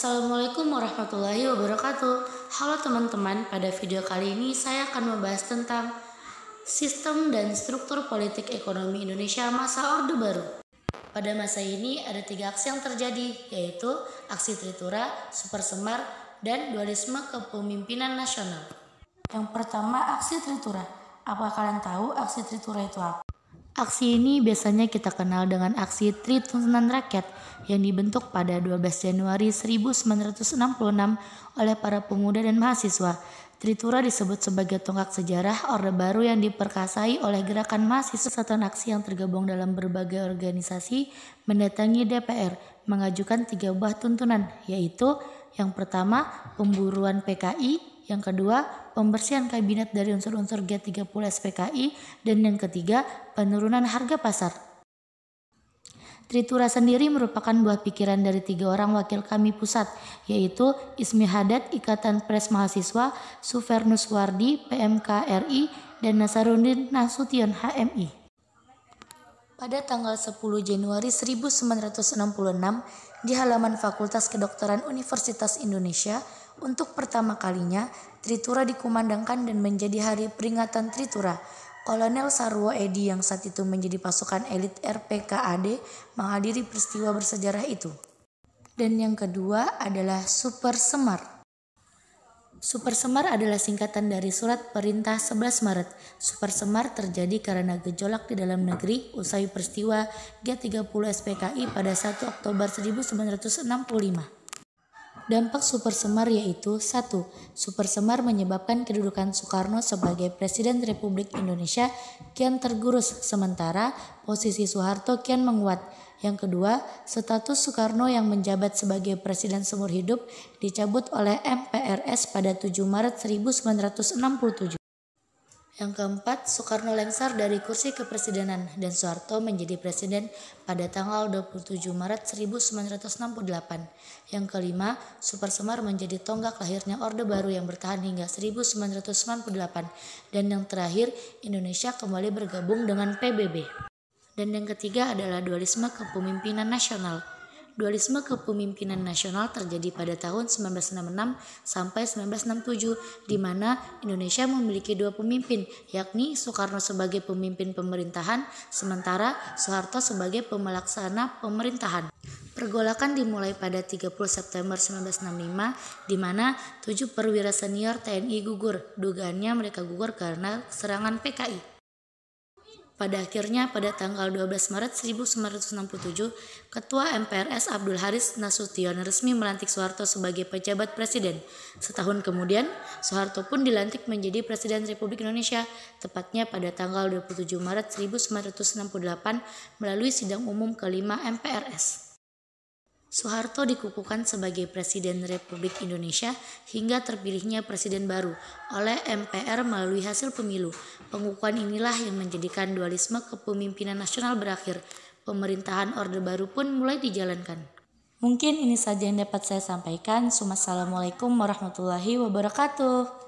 Assalamualaikum warahmatullahi wabarakatuh. Halo teman-teman, pada video kali ini saya akan membahas tentang sistem dan struktur politik ekonomi Indonesia masa Orde Baru. Pada masa ini ada 3 aksi yang terjadi, yaitu aksi Tritura, Super Semar, dan dualisme kepemimpinan nasional. Yang pertama, aksi Tritura. Apa kalian tahu aksi Tritura itu apa? Aksi ini biasanya kita kenal dengan aksi Tri Tuntunan Rakyat yang dibentuk pada 12 Januari 1966 oleh para pemuda dan mahasiswa. Tritura disebut sebagai tonggak sejarah Orde Baru yang diperkasai oleh gerakan mahasiswa satuan aksi yang tergabung dalam berbagai organisasi mendatangi DPR mengajukan 3 buah tuntunan, yaitu yang pertama pemburuan PKI, yang kedua, pembersihan kabinet dari unsur-unsur G30 SPKI, dan yang ketiga, penurunan harga pasar. Tritura sendiri merupakan buah pikiran dari 3 orang wakil kami pusat, yaitu Ismi Haddad, Ikatan Pers Mahasiswa, Sufernus Wardi, PMK RI, dan Nasaruddin Nasution, HMI. Pada tanggal 10 Januari 1966, di halaman Fakultas Kedokteran Universitas Indonesia, untuk pertama kalinya, Tritura dikumandangkan dan menjadi hari peringatan Tritura. Kolonel Sarwo Edi yang saat itu menjadi pasukan elit RPKAD menghadiri peristiwa bersejarah itu. Dan yang kedua adalah Super Semar. Super Semar adalah singkatan dari Surat Perintah 11 Maret. Super Semar terjadi karena gejolak di dalam negeri usai peristiwa G30 SPKI pada 1 Oktober 1965. Dampak Super Semar yaitu 1. Super Semar menyebabkan kedudukan Soekarno sebagai Presiden Republik Indonesia kian tergerus, sementara posisi Soeharto kian menguat. Yang kedua, status Soekarno yang menjabat sebagai Presiden seumur hidup dicabut oleh MPRS pada 7 Maret 1967. Yang keempat, Soekarno lengser dari kursi kepresidenan dan Soeharto menjadi presiden pada tanggal 27 Maret 1968. Yang kelima, Super Semar menjadi tonggak lahirnya Orde Baru yang bertahan hingga 1998. Dan yang terakhir, Indonesia kembali bergabung dengan PBB. Dan yang ketiga adalah dualisme kepemimpinan nasional. Dualisme kepemimpinan nasional terjadi pada tahun 1966 sampai 1967, di mana Indonesia memiliki 2 pemimpin, yakni Soekarno sebagai pemimpin pemerintahan, sementara Soeharto sebagai pemelaksana pemerintahan. Pergolakan dimulai pada 30 September 1965, di mana 7 perwira senior TNI gugur. Dugaannya mereka gugur karena serangan PKI. Pada akhirnya pada tanggal 12 Maret 1967, Ketua MPRS Abdul Haris Nasution resmi melantik Soeharto sebagai pejabat presiden. Setahun kemudian, Soeharto pun dilantik menjadi Presiden Republik Indonesia, tepatnya pada tanggal 27 Maret 1968 melalui sidang umum kelima MPRS. Soeharto dikukuhkan sebagai Presiden Republik Indonesia hingga terpilihnya Presiden baru oleh MPR melalui hasil pemilu. Pengukuhan inilah yang menjadikan dualisme kepemimpinan nasional berakhir. Pemerintahan Orde Baru pun mulai dijalankan. Mungkin ini saja yang dapat saya sampaikan. Wassalamualaikum warahmatullahi wabarakatuh.